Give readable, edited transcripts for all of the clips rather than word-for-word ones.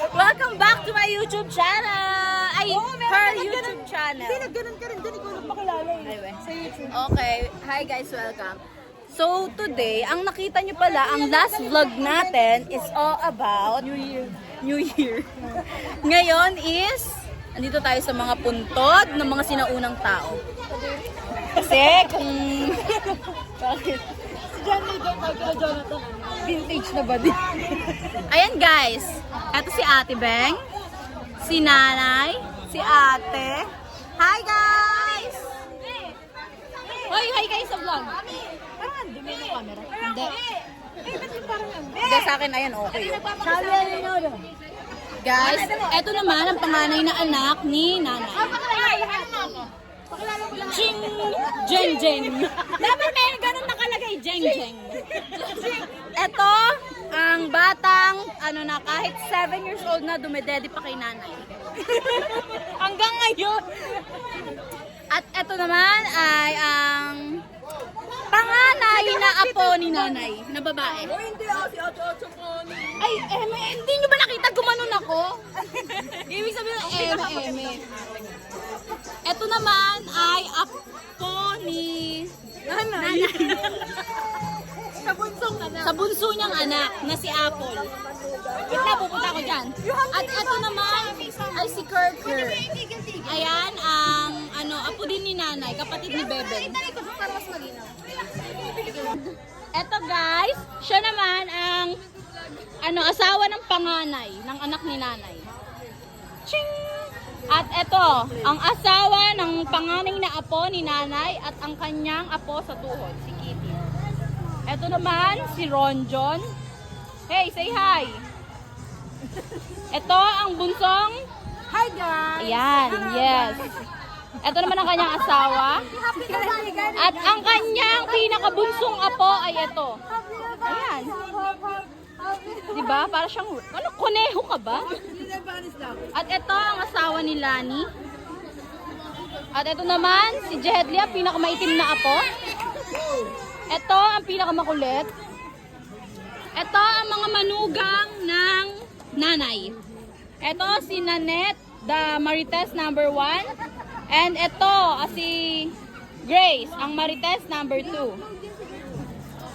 Welcome back to my YouTube channel! Ay, her YouTube channel. Hindi, nagganon ka rin. Doon ikaw nagpakilala eh. Anyway. Sa YouTube. Okay, hi guys, welcome. So today, ang nakita nyo pala, ang last vlog natin is all about New Year. Ngayon is, andito tayo sa mga puntod ng mga sinaunang tao. Kasi kung... Bakit? Si Jonathan. Vintage na ba din? Ayan guys, eto si Ate Beng, si Nanay, si Ate. Hi guys! Hoy, hi guys sa vlog. Parang dumi yung camera. Hindi. Ba't yung parang Hindi sa akin, ayan okay. Sabi yan yung ano. Guys, eto naman ang panganay na anak ni Nanay. Pakilala mo lang. Ching! Jeng Jeng. Dapat may ganun nakalagay, Jeng Jeng. Eto, ang batang, kahit 7 years old na, dumedede pa kay Nanay. Hanggang ngayon. At eto naman ay ang panganay na apo ni Nanay, na babae. Oh, hindi si Ate Ocho po. Ay, hindi nyo ba nakita gumanon ako? Ibig sabihin, Eto naman ay apo ni Nanay. Sa bunso niyang anak na si Apple. Wait na, pupunta ko dyan. At eto naman ay si Kirker. Ayan, ang apo din ni Nanay, kapatid ni Bebe. Eto guys, siya naman ang asawa ng panganay ng anak ni Nanay. Ching! At eto, ang asawa ng panganay na apo ni Nanay at ang kanyang apo sa tuhod, si Kitty. Eto naman, si Ronjon. Hey, say hi! Eto, ang bunsong... Hi guys! Ayan, yes. Eto naman ang kanyang asawa. At ang kanyang pinakabunsong apo ay eto. Ayan. Diba? Para siyang... Kuneho ka ba? At ito ang asawa ni Lani. At ito naman, si Jehedlia, pinakamaitim na apo. Ito ang pinakamakulit. Ito ang mga manugang ng Nanay. Ito si Nanette, the Marites number 1. And ito, si Grace, ang Marites number 2.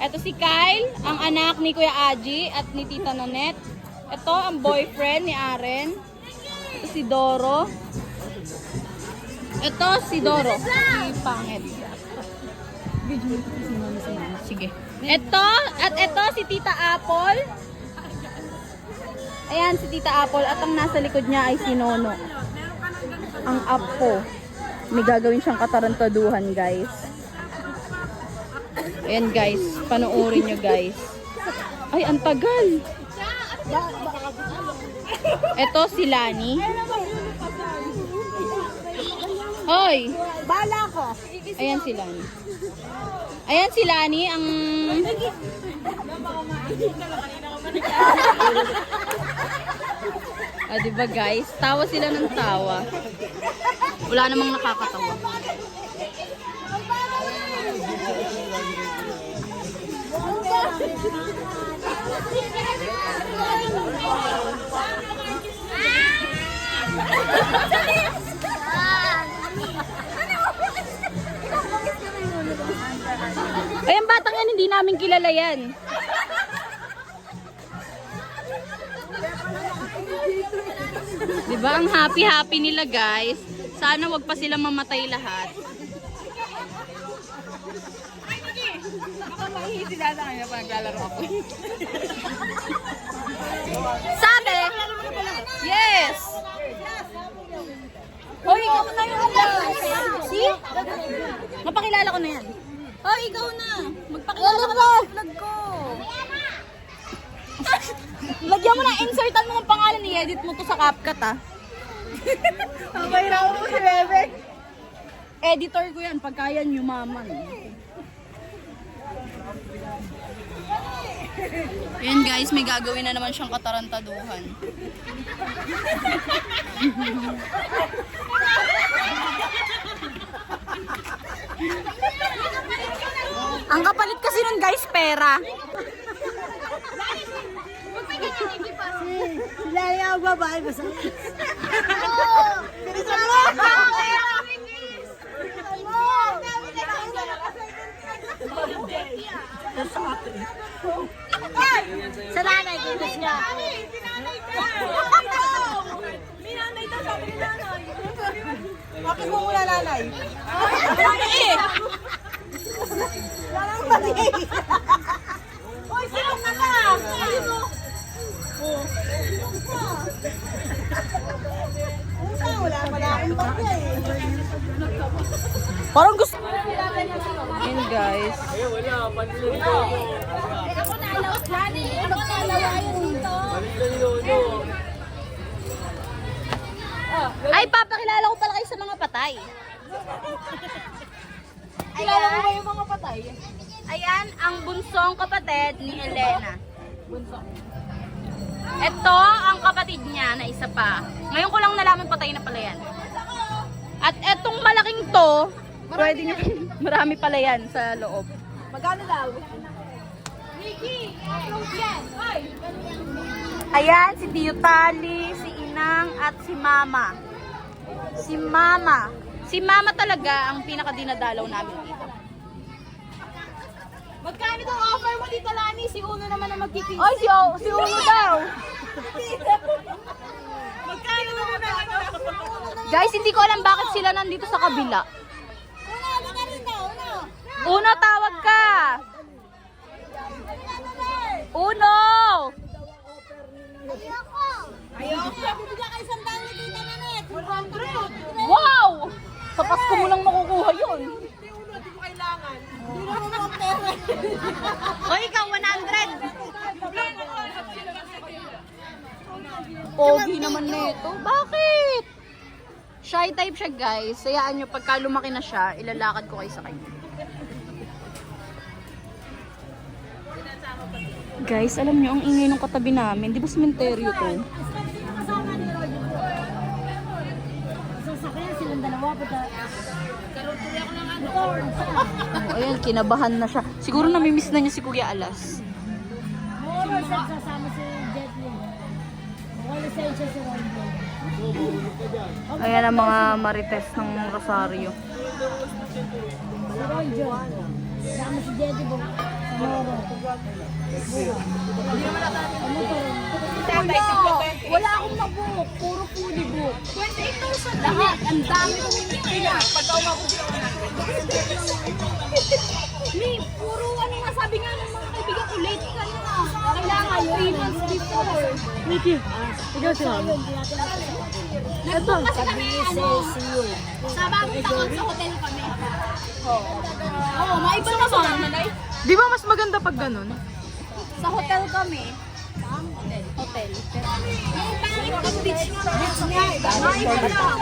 Ito si Kyle, ang anak ni Kuya Aji at ni Tita Nanette. Ito ang boyfriend ni Aren. Ito si Doro. Ito si Doro. Si Pangit. Sige. Ito si Tita Apple. Ayan si Tita Apple. At ang nasa likod niya ay si Nono. Ang apo. May gagawin siyang katarantaduhan guys. Ayan guys. Panoorin nyo guys. Ay, ang tagal. Ito si Lani. Hoy! Bala ko. Ayan si Lani. Ayan si Lani, ang... diba guys? Tawa sila ng tawa. Wala namang nakakatawa. Ay, ang batang yan, hindi namin kilala yan. Diba, ang happy-happy nila guys. Sana wag pa sila mamatay lahat. Baka mahihiti na lang kaya pag naglalaro ako. Sabi! Yes! Hoy, ikaw na yung See? Mapakilala ko na yan. Hoy, ikaw na. Magpakilala ka na sa vlog ko. Lagyan mo na, insertan mo ng pangalan, i-edit mo to sa CapCut ah. Okay na ako si Bebe. Editor ko yan, pagkaya nyo maman. Ayan guys, may gagawin na naman siyang katarantaduhan. Ang kapalit kasi nun guys, pera. Sila yung babae ba sa... Bilisan mo! Sa nanay, kinis niya. May nanay daw, sabi ni nanay. Bakit mo muna nanay? Walang pati. Hoy, sino ka na? Ayun mo. Wala pala akong pati eh. Parang gusto. Yun guys. Ay, papakilala ko pala kayo sa mga patay. Kilala mo ba yung mga patay? Ayan, ang bunsong kapatid ni Elena. Ito ang kapatid niya na isa pa. Ngayon ko lang nalaman patay na pala yan. At etong malaking to, pwede niyo, marami pala yan sa loob. Magkano daw? Nikki! Close yan! Hoy! Ayan, si Tio Tali, si Inang, at si Mama. Si Mama. Si Mama talaga ang pinakadinadalaw namin dito. Magkano daw offer mo dito, Lani? Si Uno naman ang magkikita. Ay, si Uno daw. Magkano daw na ano? Guys, hindi ko alam bakit sila nandito sa kabila. Uno, tawag ka! Uno! Ayoko! Bibigyan kayo sandali dito na net. 100! Wow! Sa Pasko mo lang makukuha yun. Hindi Uno, di ko kailangan. O ikaw, 100. Pogi naman nito. Bakit? Shy type siya guys. Sayaan nyo, pagka lumaki na siya, ilalakad ko kayo sa kanya. Guys, alam nyo, ang ingay ng katabi namin. Di ba sementeryo to? Sasakyan silang dalawa pa Oh, ayan, kinabahan na siya. Siguro namimiss na niya si Kuya Alas. Moro siya sasama si Jet Li. Wala lisensya si Rondo. Ayan ang mga marites ng Rosario. Si Rondo. Sama si Jet Li. Moro. Wala akong mabook. Puro fully book. 28,000 lahat. Ang dami kong hindi na. Pagkawa ko siya May, puro ano nga sabi nga ng mga kaibigan ko, late ka na. Kailangan 3 months before. Nikki, ikaw si Mami. Nag-book kasi kami ano. Sa bagong taon sa hotel kami. Oo, maiba naman. Di ba mas maganda pag ganun? Sa hotel kami. Hotel. Yung pangit ang beach nga. Maiba lang.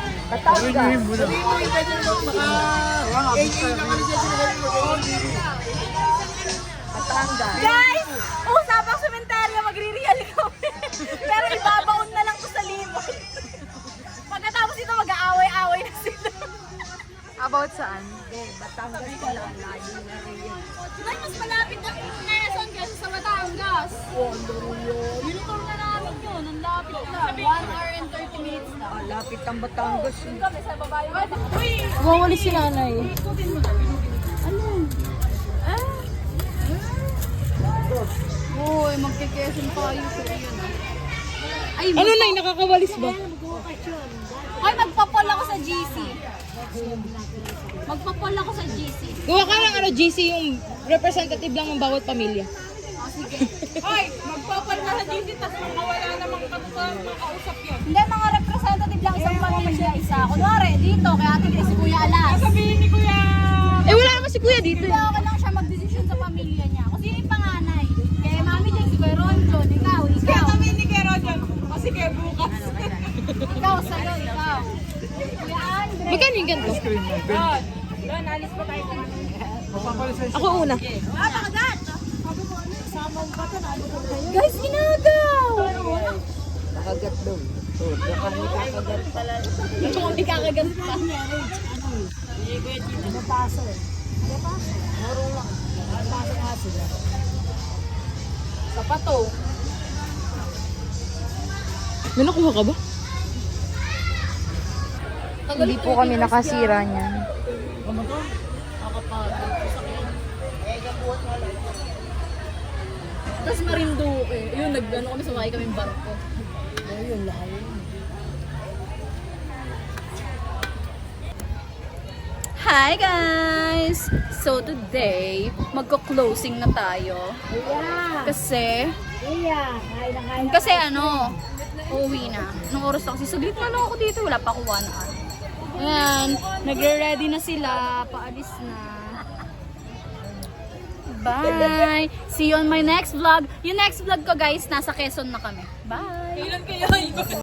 Guys! Usapang sementeryo, magre-real kami. Pero ibabaon na lang ko sa limon. Pagkatapos ito, mag-aaway-aaway na sila. About saan? Ay, mas malapit na Quezon kaysa sa Batangas. Minutor na namin yun. Ang lapit na. 1 hour and 30 minutes na. Lapit ang Batangas. Doon kami sa babae. Uy! Wawali si nanay. Ikutin mo na. Ano? Uy, magkikesin pa kayo sa iyo na. Ay, Ano na, nakakawalis ba? Ay, magpapol ako sa GC. Magpapol ako sa GC. Gawa ka ng ano, GC yung representative lang ng bawat pamilya. O, sige. Hoy, magpapal ka sa GC, tapos makawala namang makausap yun. Hindi, mga representative lang isang pamilya isa. Kunwari, dito, kay Ate Grace, si Kuya Alas. Sabihin ni Kuya... Eh, wala naman si kuya dito. Hindi, okay lang siya magdesisyon sa pamilya niya. Kung sino yung panganay. Kaya Mami Jane, si Kuya Ronjon, ikaw. Kaya kami ni Kuya Ronjon. O sige, bukas. Ikaw, sa'yo, ikaw. Kuya Andre. Magkano yung ganito? Doon, alis pa tayo. Ako una. Ah, pakagat! Guys, ginagaw! Nakagat daw. Baka may kakagat pa. Ito kung di kakagat pa. Napaso eh. Moro lang. Napaso nga sila. Sa pato. May nakuha ka ba? Hindi po kami nakasira niyan. Tapos Marinduque. Yun, nag-ano kami, sumakay kaming barko. Ayun, layo. Hi guys! So today, magko-closing na tayo. Iya! Kasi, Iya! Kain na kain na. kasi ano, uuwi na. Nung oras na kasi, saglit na lang ako dito. Wala pa ako 1 hour. Ayan, nagre-ready na sila. Paalis na. Bye! See you on my next vlog. Yung next vlog ko guys, nasa Quezon na kami. Bye! Kailan kaya yun?